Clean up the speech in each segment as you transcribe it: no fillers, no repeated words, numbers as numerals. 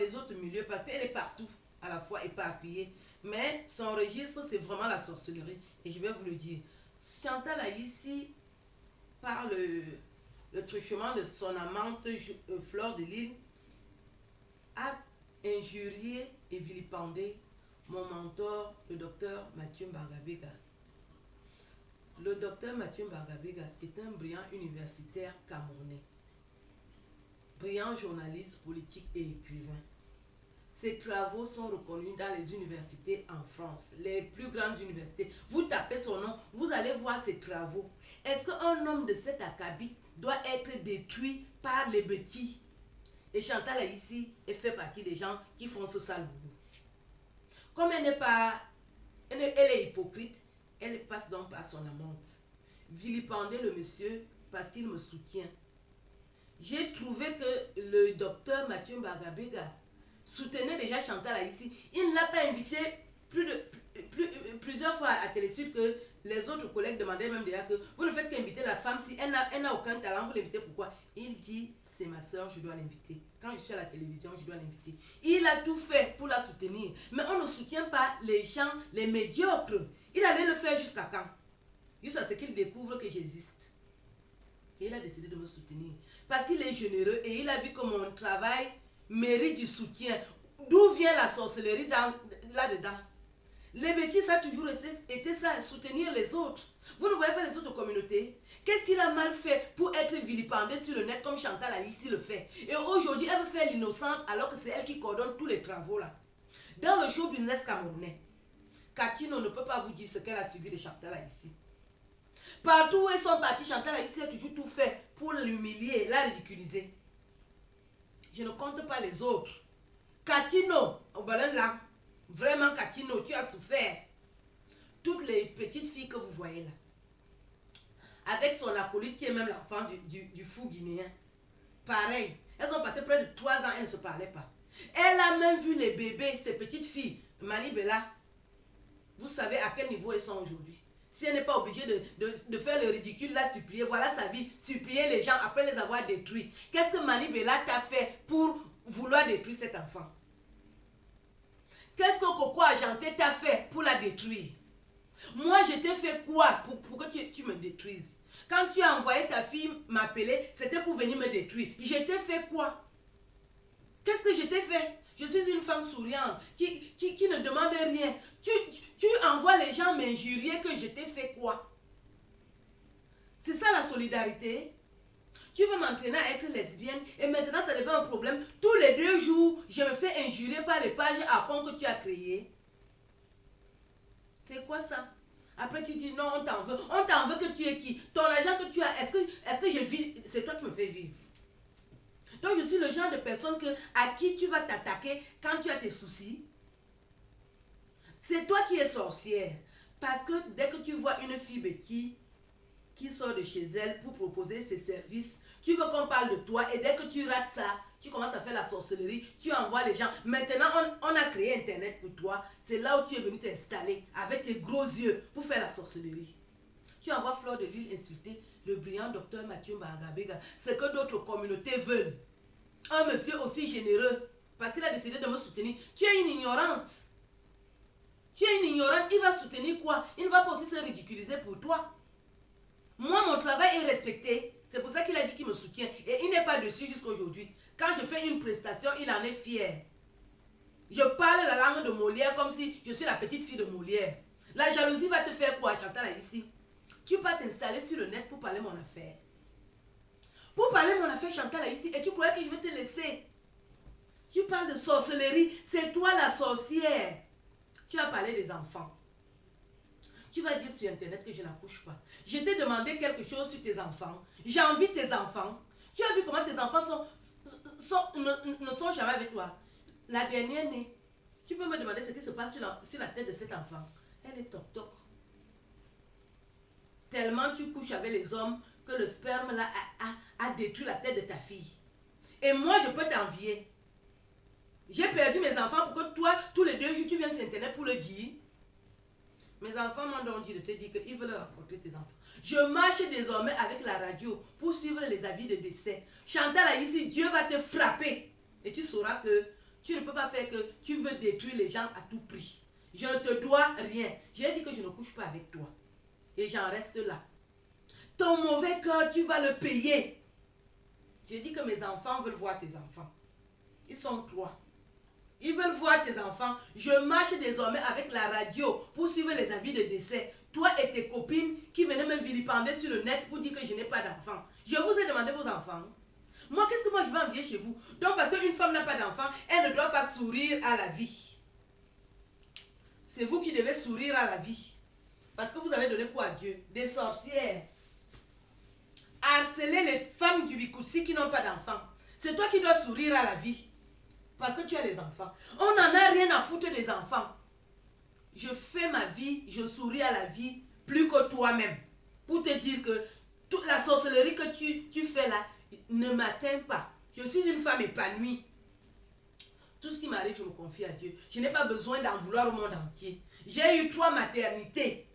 les autres milieux parce qu'elle est partout à la fois éparpillée. Mais son registre, c'est vraiment la sorcellerie. Et je vais vous le dire. Chantal Aïssi, par le truchement de son amante Fleur de Lys, a injurié et vilipendé mon mentor, le docteur Mathieu Mbagabega. Le docteur Mathieu Mbagabega est un brillant universitaire camerounais, brillant journaliste politique et écrivain. Ses travaux sont reconnus dans les universités en France, les plus grandes universités. Vous tapez son nom, vous allez voir ses travaux. Est-ce qu'un homme de cet acabit doit être détruit par les petits? Et Chantal Aïssi, elle fait partie des gens qui font ce sale boulot. Comme elle n'est pas, elle est hypocrite, elle passe donc par son amante. Vilipender le monsieur parce qu'il me soutient. J'ai trouvé que le docteur Mathieu Mbagabega soutenait déjà Chantal Aïssi. Il ne l'a pas invité plusieurs fois à Télésud que les autres collègues demandaient même déjà que vous ne faites qu'inviter la femme si elle n'a aucun talent, vous l'invitez pourquoi? Il dit c'est ma soeur, je dois l'inviter. Quand je suis à la télévision, je dois l'inviter. Il a tout fait pour la soutenir. Mais on ne soutient pas les gens, les médiocres. Il allait le faire jusqu'à quand? Jusqu'à ce qu'il découvre que j'existe. Et il a décidé de me soutenir. Parce qu'il est généreux et il a vu que mon travail mérite du soutien. D'où vient la sorcellerie là-dedans? Les bêtises, ça a toujours été ça, soutenir les autres. Vous ne voyez pas les autres communautés? Qu'est-ce qu'il a mal fait pour être vilipendé sur le net comme Chantal Aïssi le fait? Et aujourd'hui, elle veut faire l'innocente alors que c'est elle qui coordonne tous les travaux là. Dans le show business camerounais, Katino ne peut pas vous dire ce qu'elle a subi de Chantal Aïssi. Partout où ils sont partis, Chantal Aïssi a toujours tout fait pour l'humilier, la ridiculiser. Je ne compte pas les autres. Katino, au ballon là, vraiment Katino, tu as souffert. Toutes les petites filles que vous voyez là, avec son acolyte qui est même l'enfant du fou guinéen, pareil, elles ont passé près de 3 ans, elles ne se parlaient pas. Elle a même vu les bébés, ces petites filles, Manibela. Vous savez à quel niveau elles sont aujourd'hui. Si elle n'est pas obligée de faire le ridicule, la supplier, voilà sa vie, supplier les gens après les avoir détruits. Qu'est-ce que Manibela t'a fait pour vouloir détruire cet enfant? Qu'est-ce que Coco Argenté t'a fait pour la détruire? Moi, je t'ai fait quoi pour que tu me détruises? Quand tu as envoyé ta fille m'appeler, c'était pour venir me détruire. Je t'ai fait quoi? Qu'est-ce que je t'ai fait? Je suis une femme souriante qui ne demande rien. Tu envoies les gens m'injurier que je t'ai fait quoi? C'est ça la solidarité? Tu veux m'entraîner à être lesbienne et maintenant ça devient un problème. Tous les 2 jours, je me fais injurier par les pages à compte que tu as créées. C'est quoi ça? Après tu dis non, on t'en veut. On t'en veut que tu es qui? Ton argent que tu as, est-ce que je vis? C'est toi qui me fais vivre. Donc je suis le genre de personne à qui tu vas t'attaquer quand tu as tes soucis. C'est toi qui es sorcière. Parce que dès que tu vois une fille qui sort de chez elle pour proposer ses services, tu veux qu'on parle de toi et dès que tu rates ça, tu commences à faire la sorcellerie, tu envoies les gens. Maintenant, on a créé Internet pour toi. C'est là où tu es venu t'installer avec tes gros yeux pour faire la sorcellerie. Tu envoies Fleur de Lys insulter le brillant docteur Mathieu Mbagabega. Ce que d'autres communautés veulent. Un monsieur aussi généreux, parce qu'il a décidé de me soutenir. Tu es une ignorante. Tu es une ignorante. Il va soutenir quoi? Il ne va pas aussi se ridiculiser pour toi. Moi, mon travail est respecté. C'est pour ça qu'il a dit qu'il me soutient. Et il n'est pas dessus jusqu'à aujourd'hui. Quand je fais une prestation, il en est fier. Je parle la langue de Molière comme si je suis la petite fille de Molière. La jalousie va te faire quoi, Chantal Aïssi? Tu vas t'installer sur le net pour parler mon affaire. Pour parler mon affaire, Chantal Aïssi, et tu croyais que je vais te laisser? Tu parles de sorcellerie, c'est toi la sorcière. Tu as parlé des enfants. Tu vas dire sur Internet que je n'accouche pas. Je t'ai demandé quelque chose sur tes enfants. J'envie tes enfants. Tu as vu comment tes enfants ne sont jamais avec toi. La dernière née, tu peux me demander ce qui se passe sur la tête de cet enfant. Elle est toc toc. Tellement tu couches avec les hommes que le sperme là a détruit la tête de ta fille. Et moi, je peux t'envier. J'ai perdu mes enfants pour que toi, tous les 2 jours, tu viennes sur Internet pour le dire. Mes enfants m'ont donc dit de te dire qu'ils veulent rencontrer tes enfants. Je marche désormais avec la radio pour suivre les avis de décès. Chantal Aïssi, Dieu va te frapper. Et tu sauras que Tu ne peux pas faire que tu veux détruire les gens à tout prix. Je ne te dois rien. J'ai dit que je ne couche pas avec toi. Et j'en reste là. Ton mauvais cœur, tu vas le payer. J'ai dit que mes enfants veulent voir tes enfants. Ils sont 3. Ils veulent voir tes enfants. Je marche désormais avec la radio pour suivre les avis de décès. Toi et tes copines qui venaient me vilipender sur le net pour dire que je n'ai pas d'enfants. Je vous ai demandé vos enfants. Moi, qu'est-ce que moi je vais envier chez vous? Donc, parce qu'une femme n'a pas d'enfant, elle ne doit pas sourire à la vie. C'est vous qui devez sourire à la vie. Parce que vous avez donné quoi à Dieu? Des sorcières. Harceler les femmes du Bikoussi qui n'ont pas d'enfants. C'est toi qui dois sourire à la vie. Parce que tu as des enfants. On n'en a rien à foutre des enfants. Je fais ma vie, je souris à la vie plus que toi-même. Pour te dire que toute la sorcellerie que tu fais là ne m'atteint pas. Je suis une femme épanouie. Tout ce qui m'arrive, je me confie à Dieu. Je n'ai pas besoin d'en vouloir au monde entier. J'ai eu 3 maternités.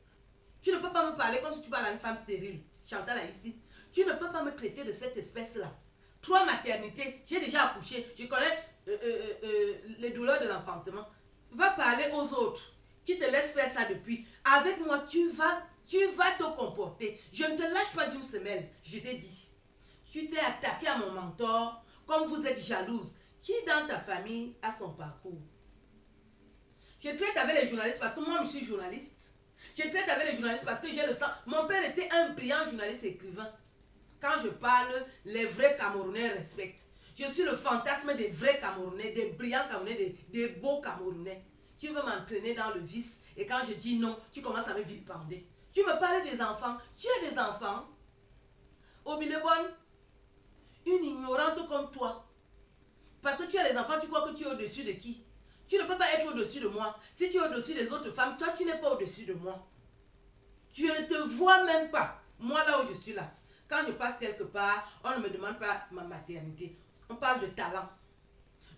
Tu ne peux pas me parler comme si tu parles à une femme stérile. Chantal là ici. Tu ne peux pas me traiter de cette espèce-là. 3 maternités. J'ai déjà accouché. Je connais les douleurs de l'enfantement. Va parler aux autres qui te laissent faire ça depuis. Avec moi, tu vas te comporter. Je ne te lâche pas d'une semelle. Je t'ai dit. Tu t'es attaqué à mon mentor comme vous êtes jalouse. Qui dans ta famille a son parcours? Je traite avec les journalistes parce que moi, je suis journaliste. Je traite avec les journalistes parce que j'ai le sang. Mon père était un brillant journaliste écrivain. Quand je parle, les vrais Camerounais respectent. Je suis le fantasme des vrais Camerounais, des brillants Camerounais, des beaux Camerounais. Tu veux m'entraîner dans le vice et quand je dis non, tu commences à me vilipender. Tu me parles des enfants. Tu as des enfants. Obilebonne, une ignorante comme toi. Parce que tu as les enfants, tu crois que tu es au-dessus de qui? Tu ne peux pas être au-dessus de moi. Si tu es au-dessus des autres femmes, toi, tu n'es pas au-dessus de moi. Tu ne te vois même pas. Moi, là où je suis là. Quand je passe quelque part, on ne me demande pas ma maternité. On parle de talent.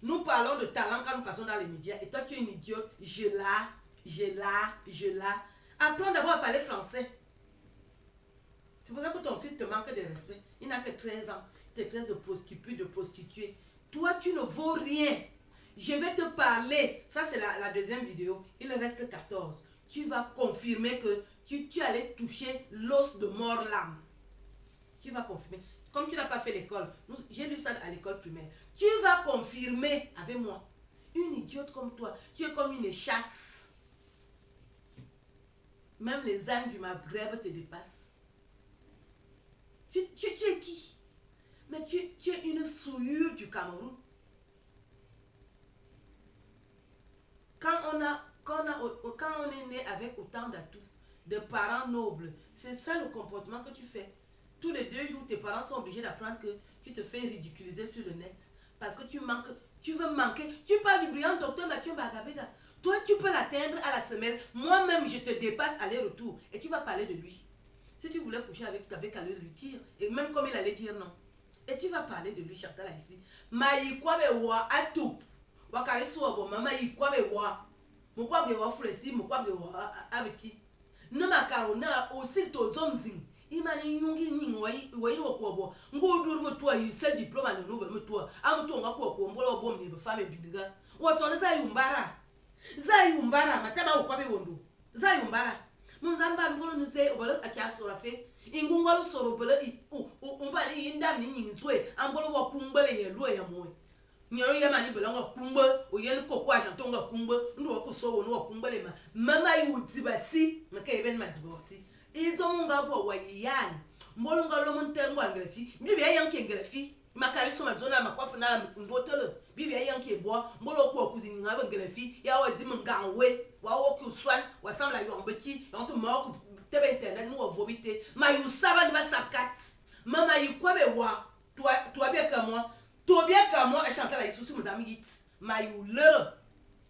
Nous parlons de talent quand nous passons dans les médias. Et toi, tu es une idiote. Je l'ai. Apprends d'abord à parler français. C'est pour ça que ton fils te manque de respect. Il n'a que 13 ans. Tu es très de prostituée. Toi, tu ne vaux rien. Je vais te parler. Ça, c'est la deuxième vidéo. Il reste 14. Tu vas confirmer que tu allais toucher l'os de mort l'âme. Tu vas confirmer. Comme tu n'as pas fait l'école. J'ai lu ça à l'école primaire. Tu vas confirmer avec moi. Une idiote comme toi. Tu es comme une chasse. Même les ânes du Maghreb te dépassent. Tu es qui? Mais tu es une souillure du Cameroun. Quand on est né avec autant d'atouts, de parents nobles, c'est ça le comportement que tu fais. Tous les 2 jours, tes parents sont obligés d'apprendre que tu te fais ridiculiser sur le net. Parce que tu veux manquer. Tu parles du brillant docteur Mathieu Bagabega. Toi, tu peux l'atteindre à la semaine. Moi-même, je te dépasse aller-retour. Et tu vas parler de lui. Si tu voulais coucher avec, tu avais qu'à lui dire. Et même comme il allait dire non. Et tu vas parler de lui, Chantal, ici. Maïkwabe wa atup. Wakare suobo, mama yikwabe wa. Mukwabe wa fresi, mukwabe wa abeti. Nama karona aussi tozomzing. Imani nyungi nyingo wa okwobo. Ngo dur mutwa yise diploma no no mutwa. Amuto ngakwo kwombola obom ne befame bidinga. Watone za yumbara. Za yumbara matama okwabe wondo. Za yumbara. Muzamba mbolo nze obolo achasora fe. Ingungalo soro bolo umbali indam ni nyinzwe. Ambolo wa kumbele ye lo ya moy. Nyoro ye mani belonga kumbe oyeni kokwa jantonga kumbe ndo wakuso wono wakumbele mama yuzibasi makebe madibasi. Izo munga bo wayan mbolo ngalo montengo angrefi bibi yanke ngrefi makari soma zona makwafu na ndotelo bibi yanke bo mbolo ko kuzinga ngaba ngrefi ya wadi mnganwe wa woku swan wa samla yombeti yonto moko tebe internet no vobite mayusaba ni basapkat mama yikwabe wa toi bien que moi to bien que moi et Chantal la souci mes amis hit mayulero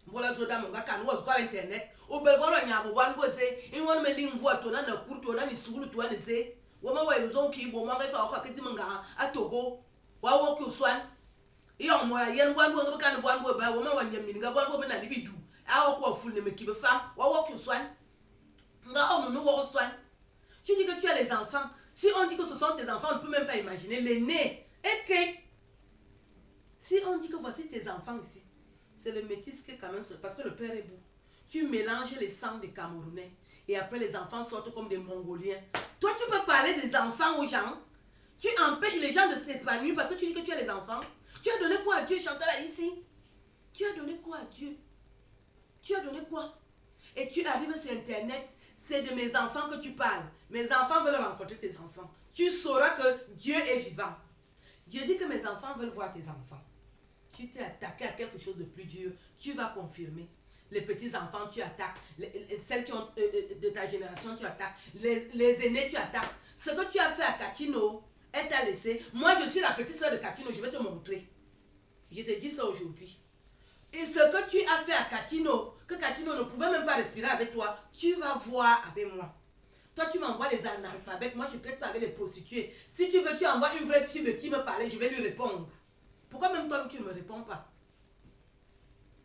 mbola zoda monga kan was go internet o be bolo nyabo ban boze in won me lin vo to na kurto na ni sugulu to na ze wo ma wa zo ki bo monga fa ko kiti monga atogo wa wo ku swan iyo mo la yen wan bo kan bo ba wo ma wa nyam ni ga bo be na ni bidu a wo ko ful ne me ki be fam wa wo ku swan nga o no wo swan. Tu dis que tu as les enfants. Si on dit que ce sont tes enfants, on ne peut même pas imaginer les nez. Et que si on dit que voici tes enfants ici, C'est le métis qui est quand même... Parce que le père est beau. Tu mélanges les sangs des Camerounais. Et après, les enfants sortent comme des Mongoliens. Toi, tu peux parler des enfants aux gens. Tu empêches les gens de s'épanouir parce que tu dis que tu as les enfants. Tu as donné quoi à Dieu, Chantal, ici? Tu as donné quoi à Dieu? Tu as donné quoi? Et tu arrives sur Internet, c'est de mes enfants que tu parles. Mes enfants veulent rencontrer tes enfants. Tu sauras que Dieu est vivant. Dieu dit que mes enfants veulent voir tes enfants. Tu t'es attaqué à quelque chose de plus dur. Tu vas confirmer. Les petits-enfants, tu attaques. Celles qui ont de ta génération, tu attaques. Les aînés, tu attaques. Ce que tu as fait à Katino, elle t'a laissé. Moi, je suis la petite soeur de Katino. Je vais te montrer. Je te dis ça aujourd'hui. Et ce que tu as fait à Katino, que Katino ne pouvait même pas respirer avec toi, tu vas voir avec moi. Toi, tu m'envoies les analphabètes. Moi, je ne traite pas avec les prostituées. Si tu veux, tu envoies une vraie fille de qui me parler, je vais lui répondre. Pourquoi même toi, tu ne me réponds pas?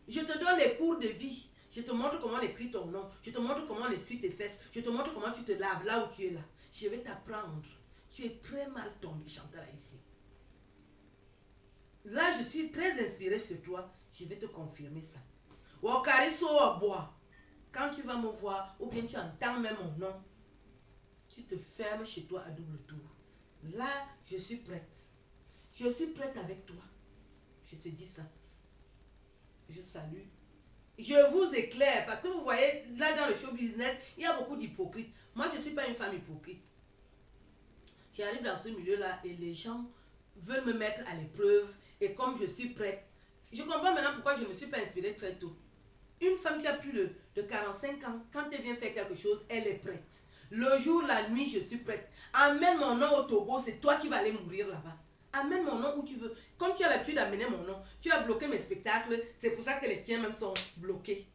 Je te donne les cours de vie. Je te montre comment on écrit ton nom. Je te montre comment on essuie tes fesses. Je te montre comment tu te laves là où tu es là. Je vais t'apprendre. Tu es très mal tombé, Chantal, ici. Là, je suis très inspirée sur toi. Je vais te confirmer ça. Quand tu vas me voir, ou bien tu entends même mon nom, tu te fermes chez toi à double tour. Là, je suis prête. Je suis prête avec toi. Je te dis ça. Je salue. Je vous éclaire parce que vous voyez, là dans le show business, il y a beaucoup d'hypocrites. Moi, je ne suis pas une femme hypocrite. J'arrive dans ce milieu-là et les gens veulent me mettre à l'épreuve. Et comme je suis prête, je comprends maintenant pourquoi je ne me suis pas inspirée très tôt. Une femme qui a plus de 45 ans, quand elle vient faire quelque chose, elle est prête. Le jour, la nuit, je suis prête. Amène mon nom au Togo, c'est toi qui vas aller mourir là-bas. Amène mon nom où tu veux. Comme tu as l'habitude d'amener mon nom, tu as bloqué mes spectacles, c'est pour ça que les tiens même sont bloqués.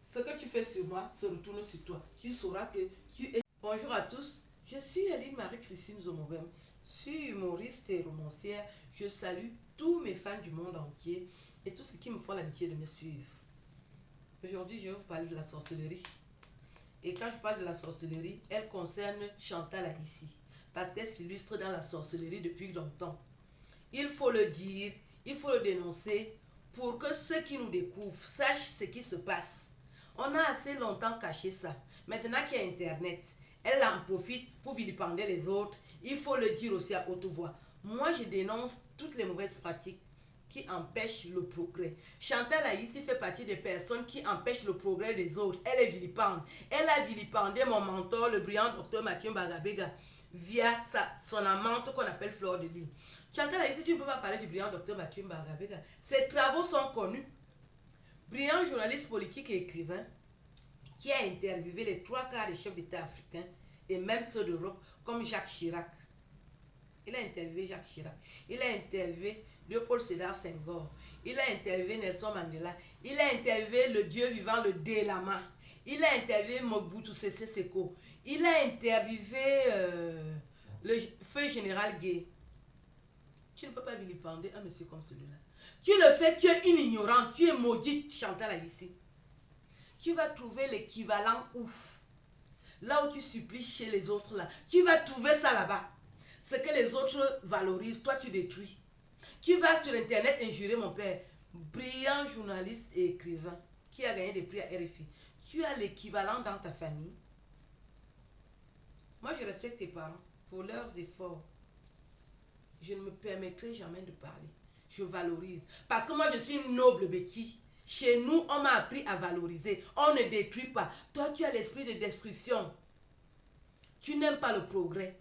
Ce que tu fais sur moi se retourne sur toi. Tu sauras que tu es... Bonjour à tous, je suis Aline Marie-Christine Zomobem. Je suis humoriste et romancière. Je salue tous mes fans du monde entier et tous ceux qui me font l'amitié de me suivre. Aujourd'hui, je vais vous parler de la sorcellerie. Et quand je parle de la sorcellerie, elle concerne Chantal ici. Parce qu'elle s'illustre dans la sorcellerie depuis longtemps. Il faut le dire, il faut le dénoncer pour que ceux qui nous découvrent sachent ce qui se passe. On a assez longtemps caché ça. Maintenant qu'il y a Internet, elle en profite pour vilipender les autres. Il faut le dire aussi à haute voix. Moi, je dénonce toutes les mauvaises pratiques qui empêchent le progrès. Chantal Haïti fait partie des personnes qui empêchent le progrès des autres. Elle est vilipende. Elle a vilipendé mon mentor, le brillant docteur Mathieu Bagabega, via son amante qu'on appelle Fleur de Lune. Chantal Haïti, tu ne peux pas parler du brillant docteur Mathieu Bagabega. Ses travaux sont connus. Brillant journaliste politique et écrivain qui a interviewé les 3/4 des chefs d'État africains et même ceux d'Europe comme Jacques Chirac. Il a interviewé Jacques Chirac. Il a interviewé Léopold Sédar Senghor. Il a interviewé Nelson Mandela. Il a interviewé le Dieu vivant, le Délama. Il a interviewé Mobutu Sese Seko. Il a interviewé le feu général Gué. Tu ne peux pas vilipender un monsieur comme celui-là. Tu le fais, tu es une ignorante, tu es maudite, Chantal ici. Tu vas trouver l'équivalent où? Là où tu supplies chez les autres là. Tu vas trouver ça là-bas. Ce que les autres valorisent, toi tu détruis. Tu vas sur Internet injurer mon père, brillant journaliste et écrivain, qui a gagné des prix à RFI. Tu as l'équivalent dans ta famille. Moi, je respecte tes parents pour leurs efforts. Je ne me permettrai jamais de parler. Je valorise. Parce que moi, je suis une noble bêtise. Chez nous, on m'a appris à valoriser. On ne détruit pas. Toi, tu as l'esprit de destruction. Tu n'aimes pas le progrès.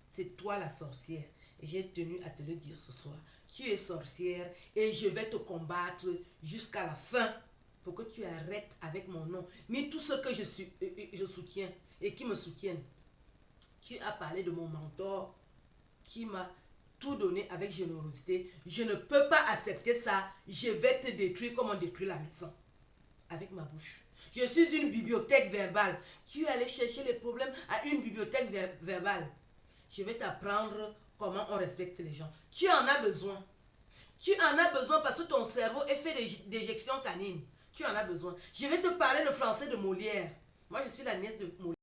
C'est toi la sorcière. Et j'ai tenu à te le dire ce soir. Tu es sorcière et je vais te combattre jusqu'à la fin pour que tu arrêtes avec mon nom. Ni tous ceux que je soutiens et qui me soutiennent. Tu as parlé de mon mentor qui m'a tout donné avec générosité. Je ne peux pas accepter ça. Je vais te détruire comme on détruit la maison. Avec ma bouche. Je suis une bibliothèque verbale. Tu es allé chercher les problèmes à une bibliothèque verbale. Je vais t'apprendre comment on respecte les gens. Tu en as besoin. Tu en as besoin parce que ton cerveau est fait d'éjections canines. Tu en as besoin. Je vais te parler le français de Molière. Moi, je suis la nièce de Molière.